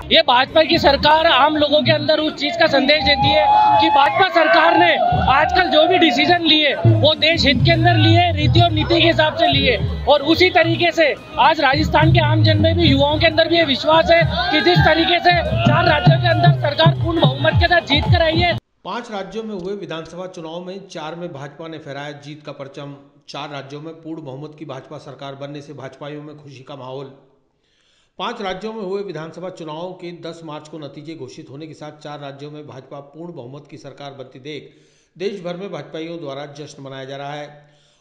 ये भाजपा की सरकार आम लोगों के अंदर उस चीज का संदेश देती है कि भाजपा सरकार ने आजकल जो भी डिसीजन लिए वो देश हित के अंदर लिए, रीति और नीति के हिसाब से लिए। और उसी तरीके से आज राजस्थान के आम जन में भी, युवाओं के अंदर भी ये विश्वास है कि जिस तरीके से 4 राज्यों के अंदर सरकार पूर्ण बहुमत के साथ जीत कर आई है। 5 राज्यों में हुए विधानसभा चुनाव में 4 में भाजपा ने फहराया जीत का परचम। 4 राज्यों में पूर्ण बहुमत की भाजपा सरकार बनने से भाजपाइयों में खुशी का माहौल। 5 राज्यों में हुए विधानसभा चुनाव के 10 मार्च को नतीजे घोषित होने के साथ 4 राज्यों में भाजपा पूर्ण बहुमत की सरकार बनती देख देश भर में भाजपाइयों द्वारा जश्न मनाया जा रहा है।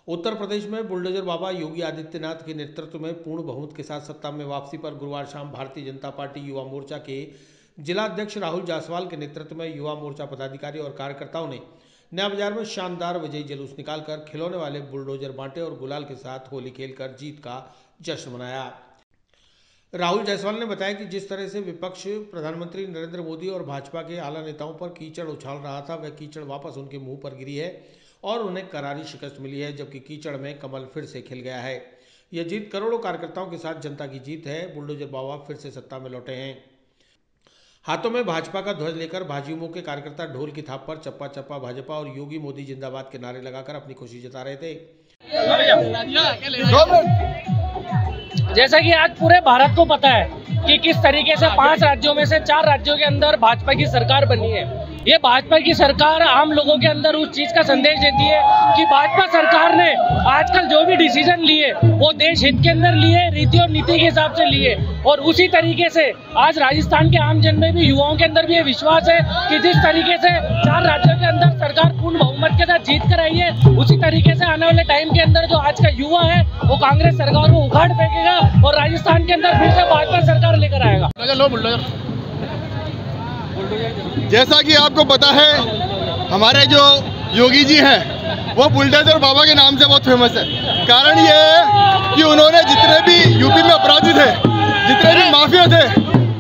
उत्तर प्रदेश में बुलडोजर बाबा योगी आदित्यनाथ के नेतृत्व में पूर्ण बहुमत के साथ सत्ता में वापसी पर गुरुवार शाम भारतीय जनता पार्टी युवा मोर्चा के जिला अध्यक्ष राहुल जायसवाल के नेतृत्व में युवा मोर्चा पदाधिकारी और कार्यकर्ताओं ने नया बाजार में शानदार विजयी जुलूस निकालकर खिलौने वाले बुलडोजर बांटे और गुलाल के साथ होली खेलकर जीत का जश्न मनाया। राहुल जायसवाल ने बताया कि जिस तरह से विपक्ष प्रधानमंत्री नरेंद्र मोदी और भाजपा के आला नेताओं पर कीचड़ उछाल रहा था, वह कीचड़ वापस उनके मुंह पर गिरी है और उन्हें करारी शिकस्त मिली है, जबकि कीचड़ में कमल फिर से खिल गया है। यह जीत करोड़ों कार्यकर्ताओं के साथ जनता की जीत है। बुलडोजर बाबा फिर से सत्ता में लौटे हैं। हाथों में भाजपा का ध्वज लेकर भाजयुमो के कार्यकर्ता ढोल की थाप पर चप्पा चप्पा भाजपा और योगी मोदी जिंदाबाद के नारे लगाकर अपनी खुशी जता रहे थे। जैसा कि आज पूरे भारत को पता है कि किस तरीके से 5 राज्यों में से 4 राज्यों के अंदर भाजपा की सरकार बनी है। ये भाजपा की सरकार आम लोगों के अंदर उस चीज का संदेश देती है कि भाजपा सरकार ने आजकल जो भी डिसीजन लिए वो देश हित के अंदर लिए, रीति और नीति के हिसाब से लिए। और उसी तरीके से आज राजस्थान के आम जन में भी, युवाओं के अंदर भी ये विश्वास है कि जिस तरीके से 4 राज्यों के अंदर सरकार पूर्ण बहुमत के साथ जीत कर आई है, उसी तरीके से आने वाले टाइम के अंदर जो आज का युवा है वो कांग्रेस सरकार को उखाड़ फेंकेगा और राजस्थान के अंदर फिर से भाजपा सरकार लेकर आएगा। जैसा कि आपको पता है, हमारे जो योगी जी हैं वो बुलडोजर बाबा के नाम से बहुत फेमस है। कारण ये है कि उन्होंने जितने भी यूपी में अपराधी थे, जितने भी माफिया थे,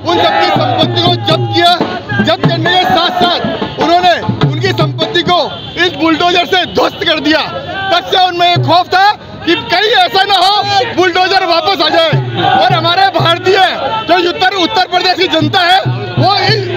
उन सबकी संपत्ति को जब्त किया। जब्त करने के साथ साथ उन्होंने उनकी संपत्ति को इस बुलडोजर से ध्वस्त कर दिया। तब से उनमें एक खौफ था कि कहीं ऐसा ना हो बुलडोजर वापस आ जाए। और हमारे भारतीय जो उत्तर प्रदेश की जनता है वो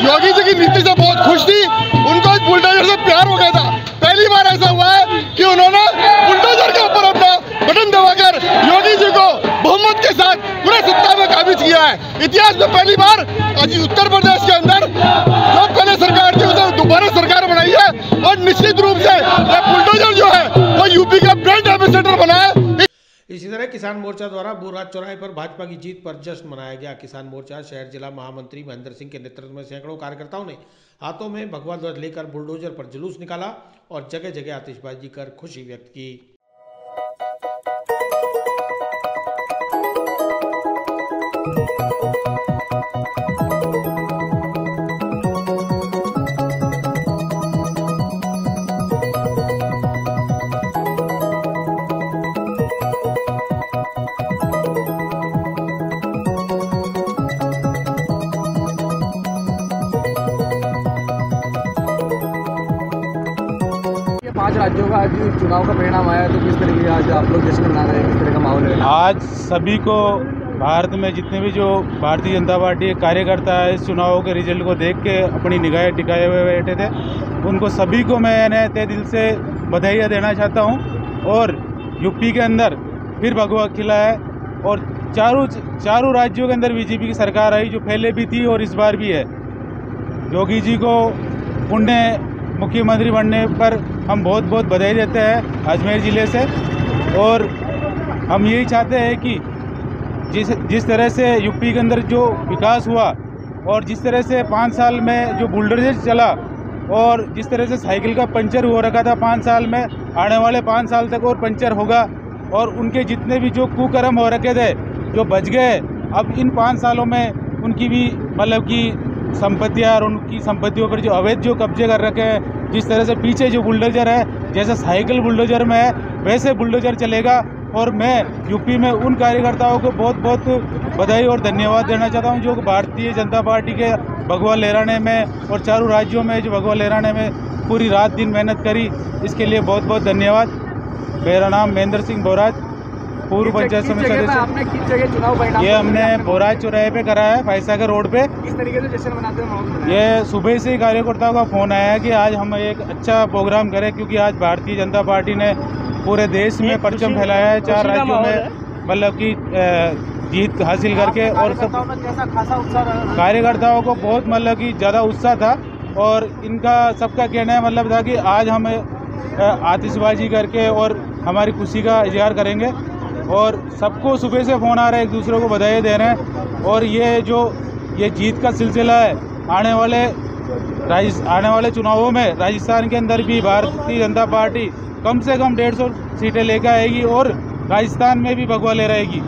योगी जी की नीति से बहुत खुश थी। उनको इस बुलडोजर से प्यार हो गया था। पहली बार ऐसा हुआ है कि उन्होंने बुलडोजर के ऊपर अपना बटन दबाकर योगी जी को बहुमत के साथ पूरे सत्ता में काबिज किया है। इतिहास में पहली बार आज उत्तर प्रदेश के अंदर जो पहले सरकार थी उसे दोबारा सरकार बनाई है। और निश्चित रूप से यह बुलडोजर जो है वो यूपी का ब्रांड एम्बेसडर बना है। इसी तरह किसान मोर्चा द्वारा बुराज चौराहे पर भाजपा की जीत पर जश्न मनाया गया। किसान मोर्चा शहर जिला महामंत्री महेंद्र सिंह के नेतृत्व में सैकड़ों कार्यकर्ताओं ने हाथों में भगवा ध्वज लेकर बुलडोजर पर जुलूस निकाला और जगह जगह आतिशबाजी कर खुशी व्यक्त की। राज्यों का आज चुनाव का परिणाम आया, तो किस तरीके से आज आप लोग जश्न मना रहे हैं, किस तरह का माहौल है? आज सभी को, भारत में जितने भी जो भारतीय जनता पार्टी के कार्यकर्ता है, इस चुनाव के रिजल्ट को देख के अपनी निगाहें टिकाए हुए बैठे थे। उनको सभी को मैंने तहे दिल से बधाइयाँ देना चाहता हूँ। और यूपी के अंदर फिर भगवा खिला है और चारों राज्यों के अंदर बीजेपी की सरकार आई, जो पहले भी थी और इस बार भी है। योगी जी को पुण्य मुख्यमंत्री बनने पर हम बहुत बहुत बधाई देते हैं अजमेर ज़िले से। और हम यही चाहते हैं कि जिस तरह से यूपी के अंदर जो विकास हुआ और जिस तरह से 5 साल में जो बुलडोजर चला और जिस तरह से साइकिल का पंचर हो रखा था 5 साल में, आने वाले 5 साल तक और पंचर होगा। और उनके जितने भी जो कुकर्म हो रखे थे जो बच गए, अब इन 5 सालों में उनकी भी मतलब कि संपत्तियाँ और उनकी संपत्तियों पर जो अवैध जो कब्जे कर रखे हैं, जिस तरह से पीछे जो बुलडोजर है, जैसे साइकिल बुलडोजर में है वैसे बुलडोजर चलेगा। और मैं यूपी में उन कार्यकर्ताओं को बहुत बहुत बधाई और धन्यवाद देना चाहता हूं जो भारतीय जनता पार्टी के भगवा लहराने में और चारों राज्यों में जो भगवा लहराने में पूरी रात दिन मेहनत करी, इसके लिए बहुत बहुत धन्यवाद। मेरा नाम महेंद्र सिंह बोराज, पूर्व पंचायत समिति सदस्य। आपने किस जगह चुनाव परिणाम ये हमने बोराज चौराहे पे करा है, फाइसागर रोड पे। किस तरीके से जश्न मनाते हैं माहौल बनाया? ये सुबह से ही कार्यकर्ताओं का फोन आया है कि आज हम एक अच्छा प्रोग्राम करें, क्योंकि आज भारतीय जनता पार्टी ने पूरे देश में परचम फैलाया है, 4 राज्यों में मतलब कि जीत हासिल करके। और सब कैसा खासा उत्साह रहा? कार्यकर्ताओं को बहुत मतलब कि ज़्यादा उत्साह था और इनका सबका कहना है मतलब था कि आज हम आतिशबाजी करके और हमारी खुशी का इजहार करेंगे। और सबको सुबह से फ़ोन आ रहा है, एक दूसरे को बधाई दे रहे हैं। और ये जीत का सिलसिला है, आने वाले चुनावों में राजस्थान के अंदर भी भारतीय जनता पार्टी कम से कम 150 सीटें लेकर आएगी और राजस्थान में भी भगवा ले रहेगी।